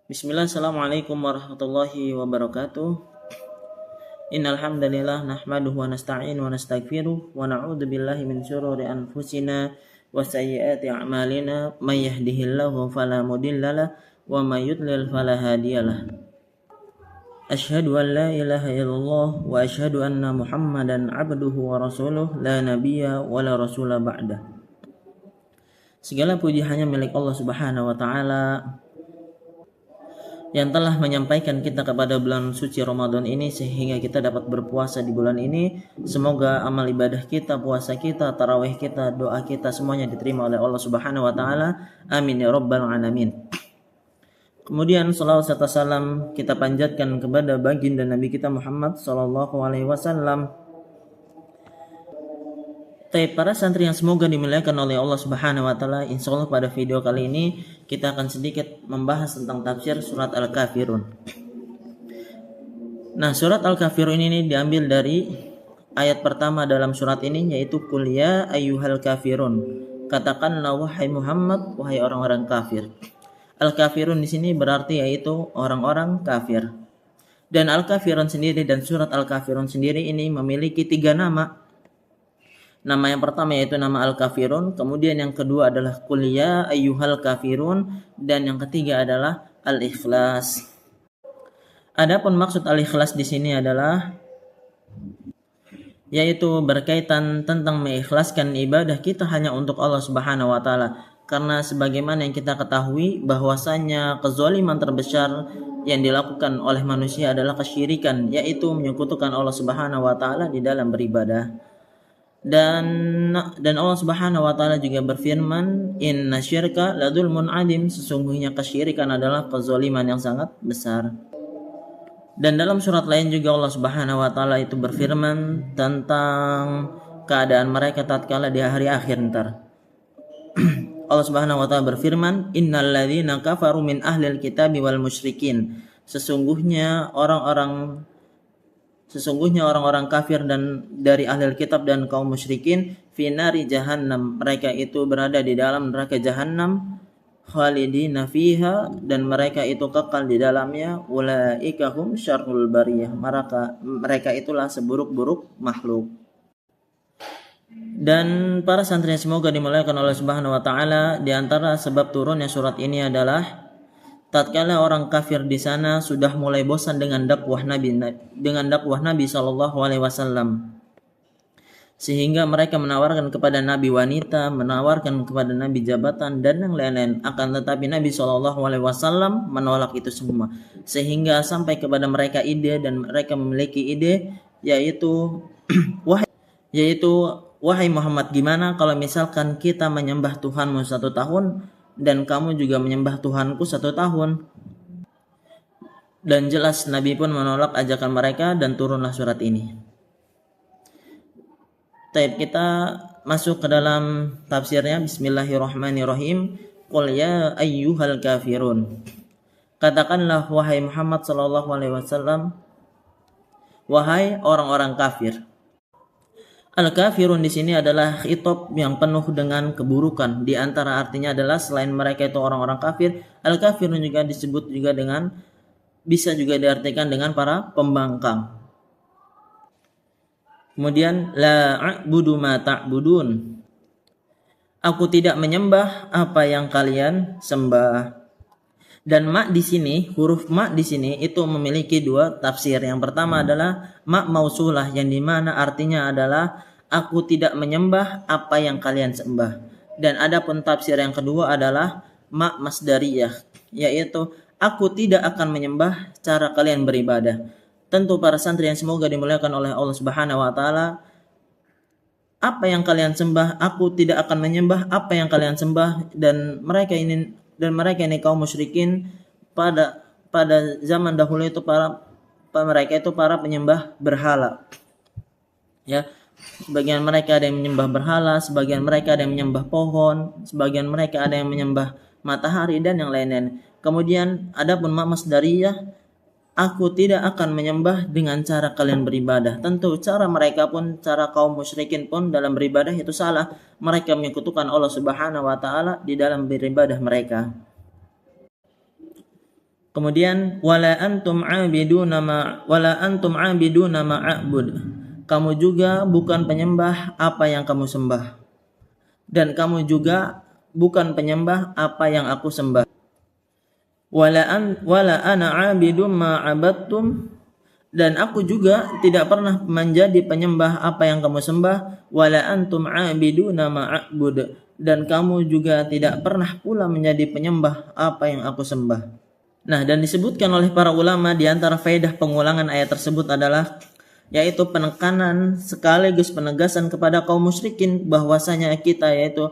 Bismillah, assalamualaikum warahmatullahi wabarakatuh. Innal hamdalillah nahmaduhu wa nasta'in wa nastaghfiruh wa na'udzu billahi min syururi anfusina wa sayyiati a'malina may yahdihillahu fala mudhillalah wa may yudlil fala hadiyalah. Asyhadu an la ilaha illallah wa asyhadu anna Muhammadan 'abduhu wa rasuluh la nabiyya wa la rasula ba'da. Segala puji hanya milik Allah Subhanahu wa taala yang telah menyampaikan kita kepada bulan suci Ramadan ini sehingga kita dapat berpuasa di bulan ini. Semoga amal ibadah kita, puasa kita, tarawih kita, doa kita semuanya diterima oleh Allah Subhanahu wa taala. Amin ya rabbal alamin. Kemudian salawat serta salam kita panjatkan kepada baginda Nabi kita Muhammad sallallahu alaihi wasallam. Para santri yang semoga dimuliakan oleh Allah Subhanahu wa taala, insyaallah pada video kali ini kita akan sedikit membahas tentang tafsir surat Al-Kafirun. Nah, surat Al-Kafirun ini diambil dari ayat pertama dalam surat ini, yaitu Qul ya ayyuhal kafirun. Katakanlah wahai Muhammad, wahai orang-orang kafir. Al-Kafirun di sini berarti yaitu orang-orang kafir. Dan Al-Kafirun sendiri dan surat Al-Kafirun sendiri ini memiliki 3 nama. Nama yang pertama yaitu nama Al-Kafirun, kemudian yang kedua adalah Qul ya ayyuhal kafirun, dan yang ketiga adalah Al-Ikhlas. Adapun maksud Al-Ikhlas di sini adalah yaitu berkaitan tentang mengikhlaskan ibadah kita hanya untuk Allah Subhanahu wa taala. Karena sebagaimana yang kita ketahui bahwasanya kezaliman terbesar yang dilakukan oleh manusia adalah kesyirikan, yaitu menyekutukan Allah Subhanahu wa taala di dalam beribadah. Dan Allah Subhanahu wa taala juga berfirman, "Inna syirka ladzulmun adzim," sesungguhnya kesyirikan adalah kezaliman yang sangat besar. Dan dalam surat lain juga Allah Subhanahu wa taala itu berfirman tentang keadaan mereka tatkala di hari akhir ntar. Allah Subhanahu wa taala berfirman, "Innal ladzina kafaru min ahlil kitabi wal musyrikin." Sesungguhnya orang-orang kafir dan dari ahli kitab dan kaum musyrikin fi nari jahannam, mereka itu berada di dalam neraka jahannam, khalidina fiha, dan mereka itu kekal di dalamnya, ulaika hum syarrul bariyah, mereka itulah seburuk-buruk makhluk. Dan para santri semoga dimuliakan oleh Subhanahu wa taala, di antara sebab turunnya surat ini adalah tatkala orang kafir di sana sudah mulai bosan dengan dakwah Nabi sallallahu alaihi wasallam, sehingga mereka menawarkan kepada Nabi wanita, menawarkan kepada Nabi jabatan dan yang lain-lain. Akan tetapi Nabi sallallahu alaihi wasallam menolak itu semua, sehingga sampai kepada mereka ide, dan mereka memiliki ide yaitu wahai Muhammad, gimana kalau misalkan kita menyembah Tuhanmu 1 tahun dan kamu juga menyembah Tuhanku 1 tahun. Dan jelas Nabi pun menolak ajakan mereka dan turunlah surat ini. Kita masuk ke dalam tafsirnya. Bismillahirrahmanirrahim. Qul ya ayyuhal kafirun. Katakanlah wahai Muhammad sallallahu alaihi wasallam, wahai orang-orang kafir. Al-kafirun di sini adalah khitab yang penuh dengan keburukan. Di antara artinya adalah selain mereka itu orang-orang kafir, al-kafirun juga disebut juga dengan, bisa juga diartikan dengan para pembangkang. Kemudian la a'budu ma ta'budun. Aku tidak menyembah apa yang kalian sembah. Dan ma di sini, huruf ma di sini itu memiliki 2 tafsir. Yang pertama adalah ma mausulah, yang dimana artinya adalah aku tidak menyembah apa yang kalian sembah. Dan adapun tafsir yang kedua adalah ma masdariyah, yaitu aku tidak akan menyembah cara kalian beribadah. Tentu para santri yang semoga dimuliakan oleh Allah Subhanahu wa taala, apa yang kalian sembah, aku tidak akan menyembah apa yang kalian sembah. Dan mereka ini kaum musyrikin pada zaman dahulu itu mereka itu para penyembah berhala. Ya, sebagian mereka ada yang menyembah berhala, sebagian mereka ada yang menyembah pohon, sebagian mereka ada yang menyembah matahari dan yang lain-lain. Kemudian adapun masdariyah, aku tidak akan menyembah dengan cara kalian beribadah. Tentu cara mereka pun, cara kaum musyrikin pun dalam beribadah itu salah. Mereka menyekutukan Allah Subhanahu wa taala di dalam beribadah mereka. Kemudian wala antum abiduna ma a'bud. Kamu juga bukan penyembah apa yang kamu sembah. Dan kamu juga bukan penyembah apa yang aku sembah. Wala ana abidum ma abadtum. Dan aku juga tidak pernah menjadi penyembah apa yang kamu sembah. Wala antum abiduna ma a'bud. Dan kamu juga tidak pernah pula menjadi penyembah apa yang aku sembah. Nah, dan disebutkan oleh para ulama di antara faedah pengulangan ayat tersebut adalah yaitu penekanan sekaligus penegasan kepada kaum musyrikin bahwasanya kita yaitu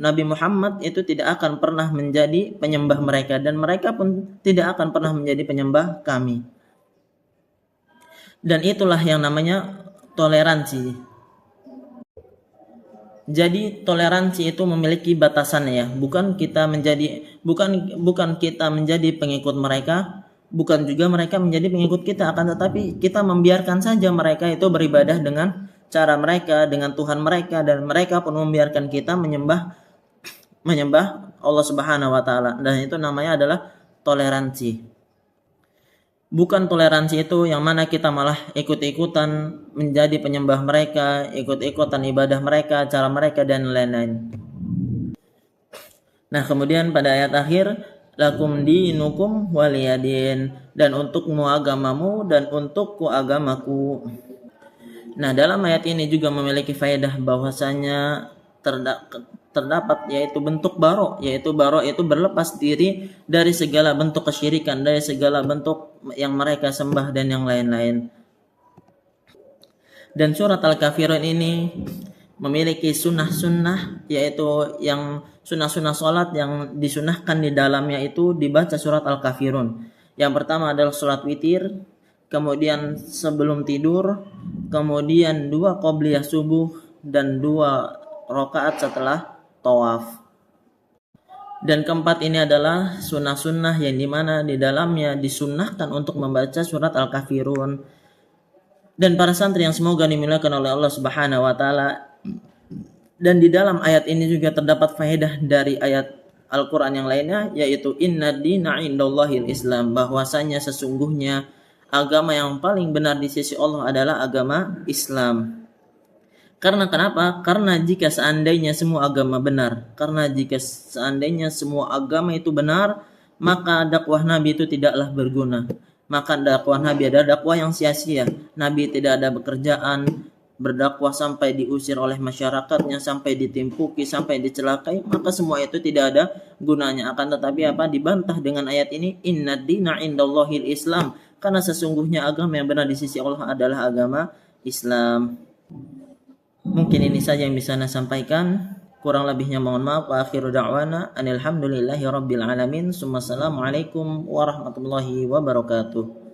Nabi Muhammad itu tidak akan pernah menjadi penyembah mereka dan mereka pun tidak akan pernah menjadi penyembah kami. Dan itulah yang namanya toleransi. Jadi toleransi itu memiliki batasan ya, bukan kita menjadi pengikut mereka, bukan juga mereka menjadi pengikut kita, akan tetapi kita membiarkan saja mereka itu beribadah dengan cara mereka, dengan Tuhan mereka, dan mereka pun membiarkan kita menyembah Allah Subhanahu wa taala. Dan itu namanya adalah toleransi. Bukan toleransi itu yang mana kita malah ikut-ikutan menjadi penyembah mereka, ikut-ikutan ibadah mereka, cara mereka, dan lain-lain. Nah, kemudian pada ayat akhir, lakum dinukum waliyadin, dan untukmu agamamu dan untukku agamaku. Nah, dalam ayat ini juga memiliki faedah bahwasanya terdapat yaitu bentuk baro, yaitu baro itu berlepas diri dari segala bentuk kesyirikan, dari segala bentuk yang mereka sembah dan yang lain-lain. Dan surat Al-Kafirun ini memiliki sunnah-sunnah, yaitu yang sunnah-sunnah sholat yang disunahkan di dalamnya itu dibaca surat Al-Kafirun. Yang pertama adalah sholat witir, kemudian sebelum tidur, kemudian 2 qobliyah subuh, dan 2 rakaat setelah tawaf. Dan keempat ini adalah sunnah-sunnah yang dimana di dalamnya disunnahkan untuk membaca surat Al-Kafirun. Dan para santri yang semoga dimuliakan oleh Allah Subhanahu wa taala, dan di dalam ayat ini juga terdapat faedah dari ayat Al-Qur'an yang lainnya, yaitu inna dina indallahil Islam, bahwasanya sesungguhnya agama yang paling benar di sisi Allah adalah agama Islam. Karena kenapa? Karena jika seandainya semua agama benar, itu benar, maka dakwah Nabi itu tidaklah berguna. Maka dakwah Nabi adalah dakwah yang sia-sia. Nabi tidak ada pekerjaan berdakwah sampai diusir oleh masyarakatnya, sampai ditimpuki, sampai dicelakai, maka semua itu tidak ada gunanya. Akan tetapi dibantah dengan ayat ini, inna dina indallahil Islam, karena sesungguhnya agama yang benar di sisi Allah adalah agama Islam. Mungkin ini saja yang bisa saya sampaikan. Kurang lebihnya mohon maaf. Wa akhiru da'wana anil hamdulillahi rabbil alamin. Assalamualaikum warahmatullahi wabarakatuh.